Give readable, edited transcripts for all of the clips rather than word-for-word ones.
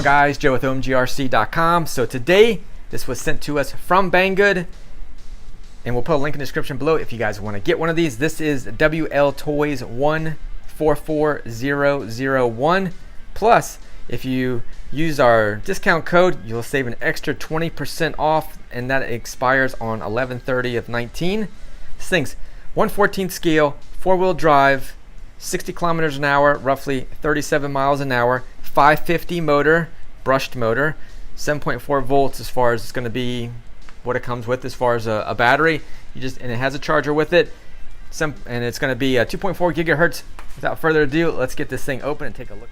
on, guys? Joe with OMGRC.com. So today, this was sent to us from Banggood, and we'll put a link in the description below if you guys want to get one of these. This is Wltoys 144001. Plus, if you use our discount code, you'll save an extra 20% off, and that expires on 11/30 of 19. This thing's 1/14 scale, 4-wheel drive, 60 kilometers an hour, roughly 37 miles an hour, 550 motor, brushed motor, 7.4 volts as far as it's going to be what it comes with as far as a battery. And it has a charger with it. And it's going to be 2.4 gigahertz. Without further ado, let's get this thing open and take a look.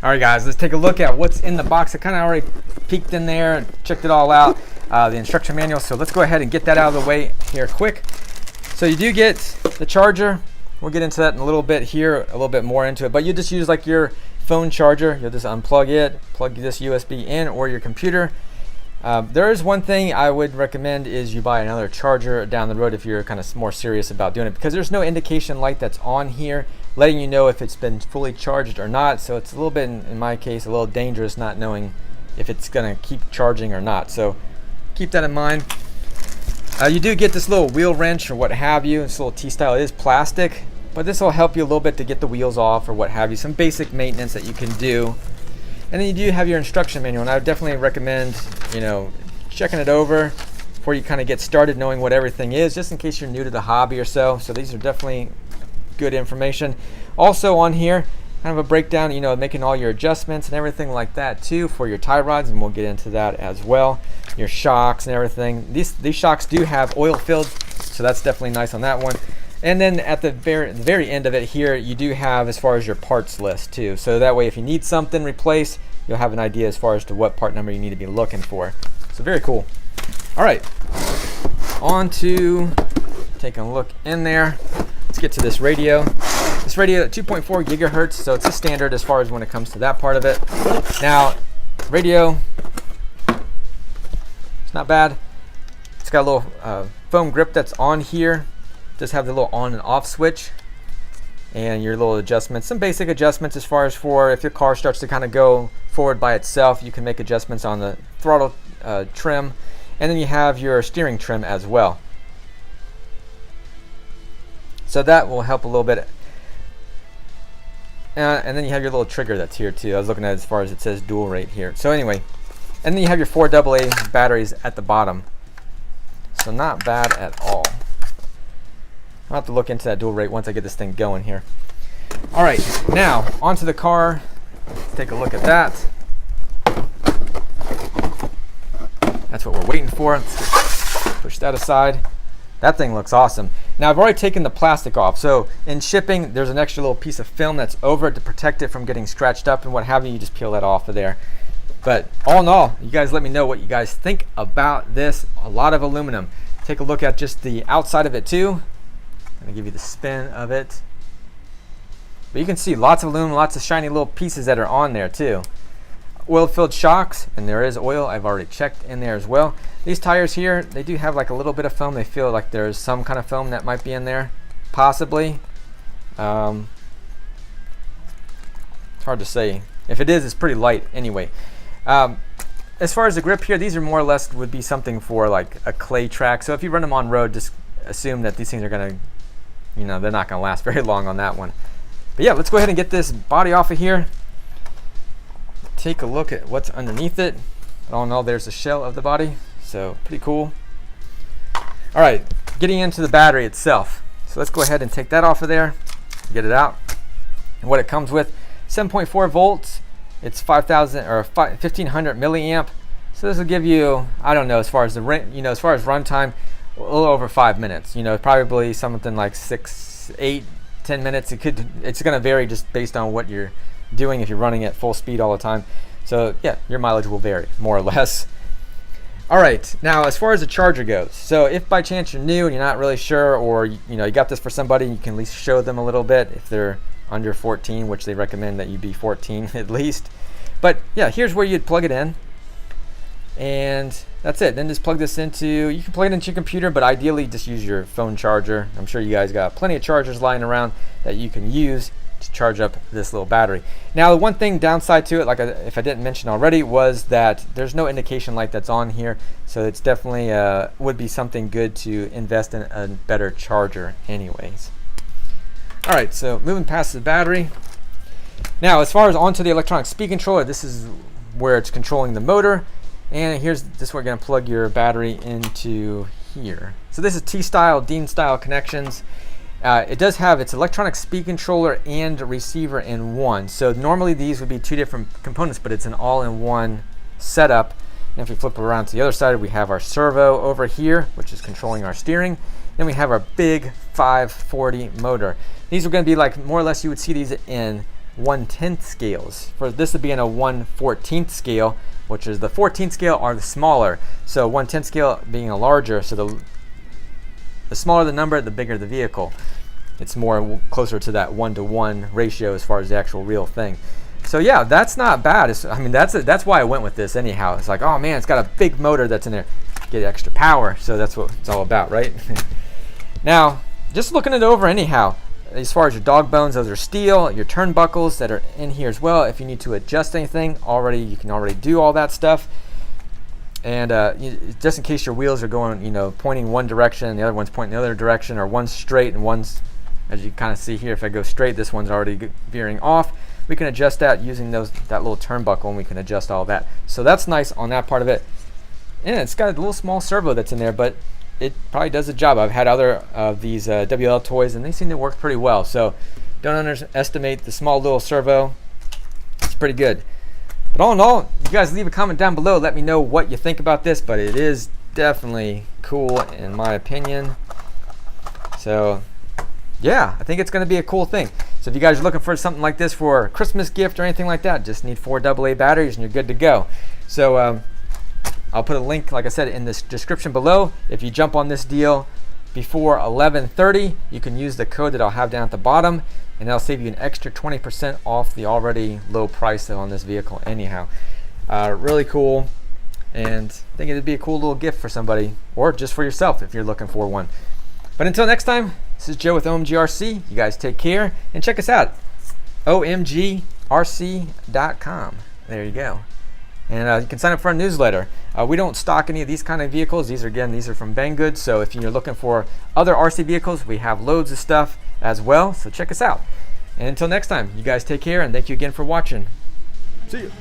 All right, guys, let's take a look at what's in the box. I kind of already peeked in there and checked it all out, the instruction manual. So let's go ahead and get that out of the way here quick. So you do get the charger. We'll get into that in a little bit here, a little bit more into it, but you just use like your phone charger. You'll just unplug it, plug this USB in, or your computer. There is one thing I would recommend is you buy another charger down the road if you're kind of more serious about doing it, because there's no indication light that's on here letting you know if it's been fully charged or not. So it's a little bit, in my case, a little dangerous not knowing if it's going to keep charging or not. So keep that in mind. You do get this little wheel wrench or what have you. This little T-style is plastic, but this will help you a little bit to get the wheels off or what have you. Some basic maintenance that you can do. And then you do have your instruction manual, and I would definitely recommend, checking it over before you kind of get started, knowing what everything is, just in case you're new to the hobby or so. So these are definitely good information. Also on here, kind of a breakdown, making all your adjustments and everything like that too for your tie rods, and we'll get into that as well. Your shocks and everything. These shocks do have oil filled, so that's definitely nice on that one. And then at the very end of it here, you do have as far as your parts list too. So that way if you need something replaced, you'll have an idea as far as to what part number you need to be looking for. So very cool. All right, on to taking a look in there. Let's get to this radio. This radio at 2.4 gigahertz, so it's a standard as far as when it comes to that part of it. Now, radio, it's not bad. It's got a little foam grip that's on here. Just have the little on and off switch and your little adjustments, some basic adjustments as far as for if your car starts to kind of go forward by itself, you can make adjustments on the throttle trim, and then you have your steering trim as well. So that will help a little bit. And then you have your little trigger that's here too. I was looking at it as far as it says dual rate here. So anyway, and then you have your 4 AA batteries at the bottom. So not bad at all. I'll have to look into that dual rate once I get this thing going here. All right, now onto the car. Let's take a look at that. That's what we're waiting for. Let's just push that aside. That thing looks awesome. Now I've already taken the plastic off. So in shipping, there's an extra little piece of film that's over it to protect it from getting scratched up and what have you. You just peel that off of there. But all in all, you guys let me know what you guys think about this. A lot of aluminum. Take a look at just the outside of it too. I'm going to give you the spin of it. But you can see lots of aluminum, lots of shiny little pieces that are on there too. Oil-filled shocks, and there is oil. I've already checked in there as well. These tires here, they do have like a little bit of foam. They feel like there's some kind of foam that might be in there, possibly. It's hard to say. If it is, it's pretty light anyway. As far as the grip here, these are more or less would be something for like a clay track. So if you run them on road, just assume that these things are going to, they're not going to last very long on that one. But yeah, let's go ahead and get this body off of here. Take a look at what's underneath it. All in all, there's the shell of the body. So pretty cool. All right, getting into the battery itself. So let's go ahead and take that off of there, get it out. And what it comes with, 7.4 volts. It's 1500 milliamp. So this will give you, I don't know, as far as the as far as runtime, a little over 5 minutes. Probably something like 6, 8, 10 minutes. It's going to vary just based on what you're doing if you're running at full speed all the time. So yeah, your mileage will vary more or less. All right, now as far as the charger goes, so if by chance you're new and you're not really sure, or you got this for somebody, you can at least show them a little bit if they're under 14, which they recommend that you be 14 at least. But yeah, here's where you'd plug it in, and that's it. Then just plug this into, you can plug it into your computer, but ideally just use your phone charger. I'm sure you guys got plenty of chargers lying around that you can use to charge up this little battery. Now the one thing downside to it, if I didn't mention already, was that there's no indication light that's on here, so it's definitely would be something good to invest in a better charger anyways. All right, so moving past the battery. Now as far as onto the electronic speed controller, this is where it's controlling the motor, and here's this where we're going to plug your battery into here. So this is T-style, Dean-style connections. It does have its electronic speed controller and receiver in one. So normally these would be two different components, but it's an all-in-one setup. And if we flip around to the other side, we have our servo over here, which is controlling our steering. Then we have our big 540 motor. These are going to be like more or less you would see these in 1/10 scales. For this to be in a 1/14 scale, which is the 14th scale are the smaller. So 1/10 scale being a larger, so the smaller the number, the bigger the vehicle. It's more closer to that 1-to-1 ratio as far as the actual real thing. So yeah, that's not bad. I mean, that's why I went with this anyhow. It's like, oh man, it's got a big motor that's in there. Get extra power, so that's what it's all about, right? Now, just looking it over anyhow, as far as your dog bones, those are steel. Your turnbuckles that are in here as well. If you need to adjust anything, you can already do all that stuff. And just in case your wheels are going, pointing one direction and the other one's pointing the other direction, or one's straight and one's, as you kind of see here, if I go straight, this one's already veering off. We can adjust that using that little turnbuckle, and we can adjust all that. So that's nice on that part of it. And it's got a little small servo that's in there, but it probably does the job. I've had other of these Wltoys, and they seem to work pretty well. So don't underestimate the small little servo. It's pretty good. But all in all, you guys leave a comment down below. Let me know what you think about this, but it is definitely cool in my opinion. So yeah, I think it's going to be a cool thing. So if you guys are looking for something like this for a Christmas gift or anything like that, just need 4 AA batteries and you're good to go. So I'll put a link, like I said, in this description below. If you jump on this deal before 11:30, you can use the code that I'll have down at the bottom, and that'll save you an extra 20% off the already low price on this vehicle anyhow. Really cool, and I think it'd be a cool little gift for somebody, or just for yourself if you're looking for one. But until next time, this is Joe with OMGRC. You guys take care, and check us out, OMGRC.com. There you go. And you can sign up for our newsletter. We don't stock any of these kind of vehicles. These are from Banggood. So if you're looking for other RC vehicles, we have loads of stuff as well. So check us out. And until next time, you guys take care, and thank you again for watching. See you.